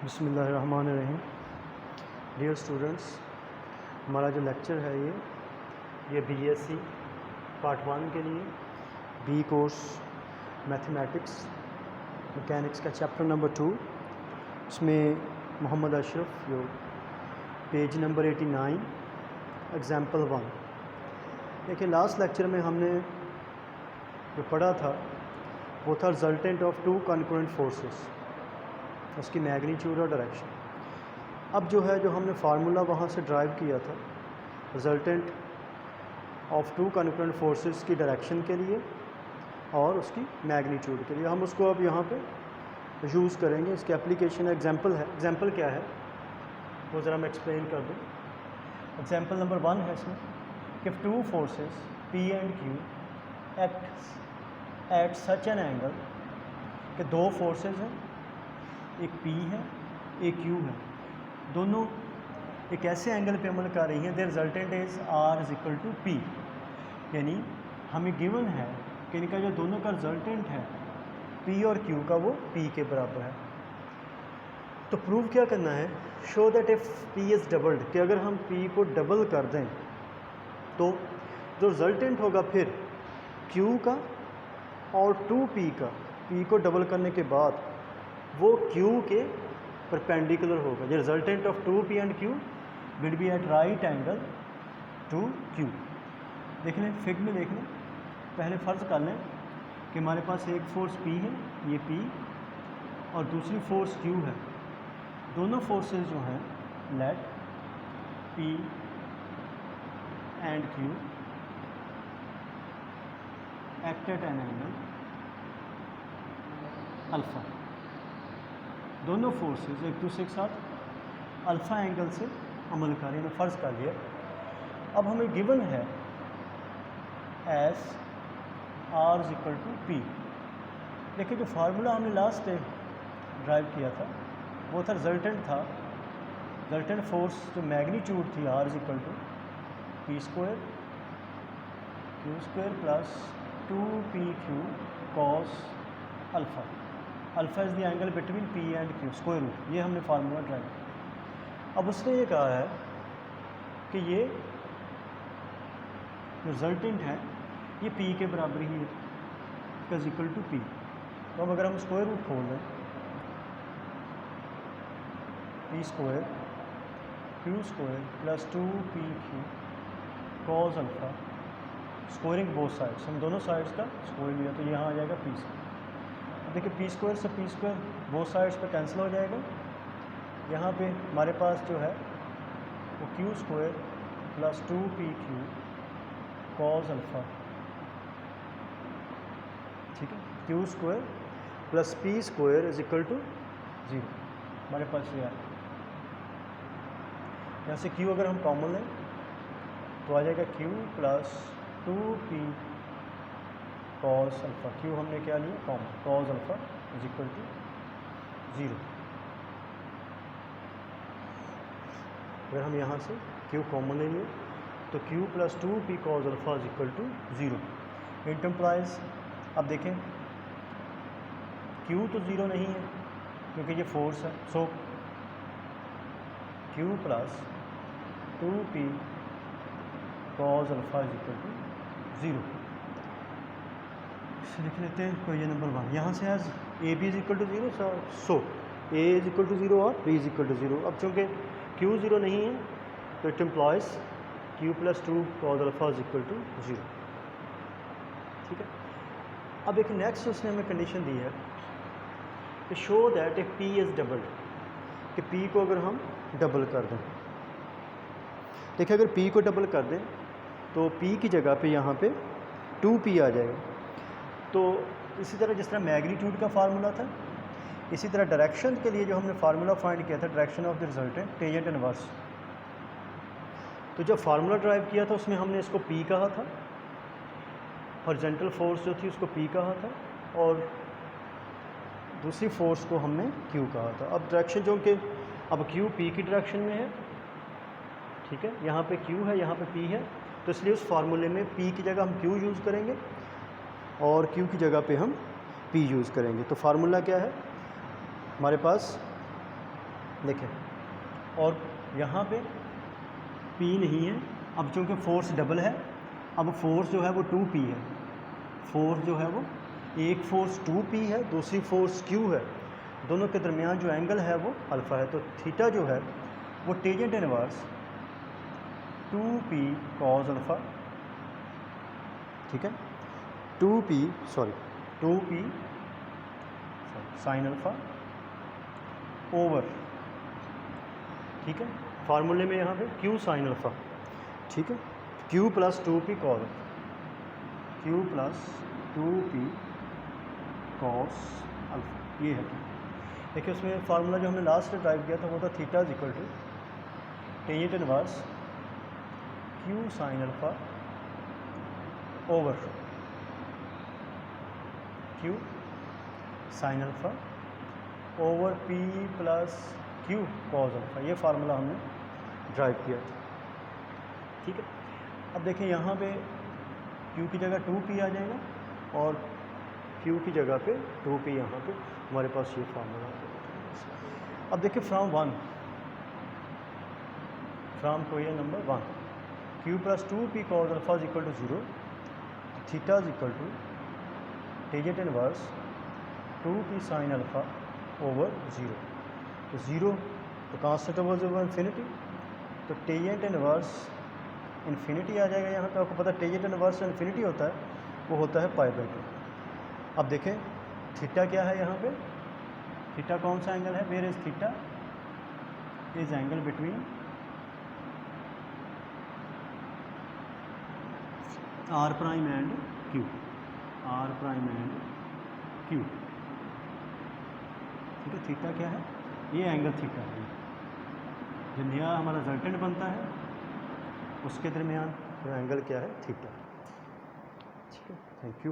बिस्मिल्लाहिर्रहमानिर्रहीम। Dear students, हमारा जो लेक्चर है ये बीएससी पार्ट 1 के लिए बी कोर्स मैथमेटिक्स मैकेनिक्स का चैप्टर नंबर 2, इसमें मोहम्मद अशरफ जो पेज नंबर 89 एग्जाम्पल 1। देखिए, लास्ट लेक्चर में हमने जो पढ़ा था वो था resultant of two concurrent forces, उसकी मैग्नीट्यूड और डायरेक्शन। अब जो है, जो हमने फार्मूला वहाँ से ड्राइव किया था resultant of two concurrent forces की डायरेक्शन के लिए और उसकी मैग्नीट्यूड के लिए, हम उसको अब यहाँ पे यूज़ करेंगे। इसकी एप्लीकेशन एग्जांपल है। एग्जांपल क्या है वो ज़रा मैं एक्सप्लेन कर दूँ। एग्जांपल नंबर 1 है इसमें कि two forces P and Q act at such an angle, कि दो फोर्सेस हैं, एक P है एक Q है, दोनों एक ऐसे एंगल पे अमल कर रही हैं। There resultant is R is equal to P, यानी हमें गिवन है कि इनका जो दोनों का रिजल्टेंट है P और Q का वो P के बराबर है। तो प्रूव क्या करना है, show that if P is doubled, कि अगर हम P को डबल कर दें तो जो रिजल्टेंट होगा फिर Q का और 2P का, P को डबल करने के बाद वो Q के परपेंडिकुलर होगा। जो resultant of 2P and Q will be at right angle to Q। देख लें, फिग में देख लें, पहले फ़र्ज़ कर लें कि हमारे पास एक फोर्स P है, ये P, और दूसरी फोर्स Q है। दोनों फोर्सेस जो हैं, let P and Q act at an angle alpha. दोनों फोर्सेस एक दूसरे के साथ अल्फ़ा एंगल से अमल कर रही है, फ़र्ज़ कर लिया। अब हमें गिवन है as R is equal to P. देखिए, जो फार्मूला हमने लास्ट डे ड्राइव किया था वो था रिजल्टेंट फोर्स, जो मैग्नीट्यूड थी R is equal to P square Q square plus 2pq cos alpha. Alpha is the angle between P and Q, square root. ये हमने फार्मूला ड्राइव किया। अब उसने ये कहा है कि ये रिजल्टेंट है ये P के बराबर ही है, इज इक्वल टू P। तो अब अगर हम स्क्वायर रूट खोल दें, P square Q square plus 2pq cos alpha, squaring both sides, हम दोनों साइड्स का स्क्वायर लिया तो यहाँ आ जाएगा P स्क्वायर। देखिए, P स्क्वायर से P स्क्वायर बोथ साइड्स पे कैंसिल हो जाएगा। यहाँ पे हमारे पास जो है वो Q square plus 2pq cos alpha, ठीक है। Q square plus P square is equal to 0, हमारे पास ये है। यहाँ से Q अगर हम कॉमन लें तो आ जाएगा Q plus 2p cos alpha. Q हमने क्या लिया common, cos alpha is equal to 0। अगर हम यहाँ से Q कॉमन ले लिए तो Q plus 2p cos alpha is equal to 0। It implies, अब देखें Q तो 0 नहीं है क्योंकि ये फोर्स है, so Q plus 2p cos alpha is equal to 0। लिख लेते हैं क्वेश्चन नंबर 1। यहाँ से as A B is equal to 0, so A is equal to 0 और बी इज इक्वल टू 0। अब चूँकि Q 0 नहीं है तो it implies Q plus 2 cos alpha is equal to 0, ठीक है। अब एक नेक्स्ट उसने हमें कंडीशन दी है कि show that if P is doubled, कि P को अगर हम डबल कर दें। देखिए, अगर P को डबल कर दें तो P की जगह पे यहाँ पे 2P आ जाएगा। तो इसी तरह जिस तरह मैग्नीट्यूड का फार्मूला था, इसी तरह डायरेक्शन के लिए जो हमने फार्मूला फाइंड किया था, direction of the resultant tangent inverse, तो जब फार्मूला ड्राइव किया था उसमें हमने इसको P कहा था, हॉरिजॉन्टल फोर्स जो थी उसको P कहा था, और दूसरी फोर्स को हमने Q कहा था। अब डायरेक्शन जो कि अब Q P की डायरेक्शन में है, ठीक है, यहाँ पे Q है, यहाँ पे P है, तो इसलिए उस फार्मूले में P की जगह हम Q यूज़ करेंगे और Q की जगह पे हम P यूज़ करेंगे। तो फार्मूला क्या है हमारे पास, देखिए, और यहाँ पे P नहीं है, अब चूँकि फोर्स डबल है, अब फोर्स जो है वो 2P है, फोर्स जो है वो एक फोर्स 2P है, दूसरी फोर्स Q है, दोनों के दरमियान जो एंगल है वो अल्फ़ा है। तो थीटा जो है वो tangent inverse 2P cos alpha, ठीक है, 2P साइन अल्फ़ा ओवर, ठीक है, फार्मूले में यहाँ पे Q साइन अल्फ़ा, ठीक है, Q plus 2P cos, Q plus 2P cos alpha, ये है। देखिए उसमें फार्मूला जो हमने लास्ट में ड्राइव किया था वो था theta is equal to tangent inverse Q sine alpha over Q sine alpha over P plus Q cos alpha, ये फार्मूला हमने ड्राइव किया था, ठीक है। अब देखिए यहाँ पे Q की जगह 2P आ जाएगा और Q की जगह पे 2P, यहाँ पे हमारे पास ये फार्मूला आ जाएगा। अब देखिए from question number 1 Q plus 2P cos alpha is equal to 0, theta is equal to tangent inverse 2P sine alpha over 0, तो 0 तो कांस्टेंट ओवर 0 इन्फिनिटी, तो टेंजेंट इनवर्स इन्फिनिटी आ जाएगा। यहाँ पे आपको पता है टेंजेंट इनवर्स इन्फिनिटी होता है, वो होता है π/2। अब देखें थीटा क्या है, यहाँ पे थीटा कौन सा एंगल है, where is theta is angle between R prime and Q, R prime and Q, ठीक है। थीटा क्या है, ये एंगल थीटा है, जो नया हमारा रिजल्टेंट बनता है उसके दरमियान जो एंगल क्या है, थीटा, ठीक है। Thank you.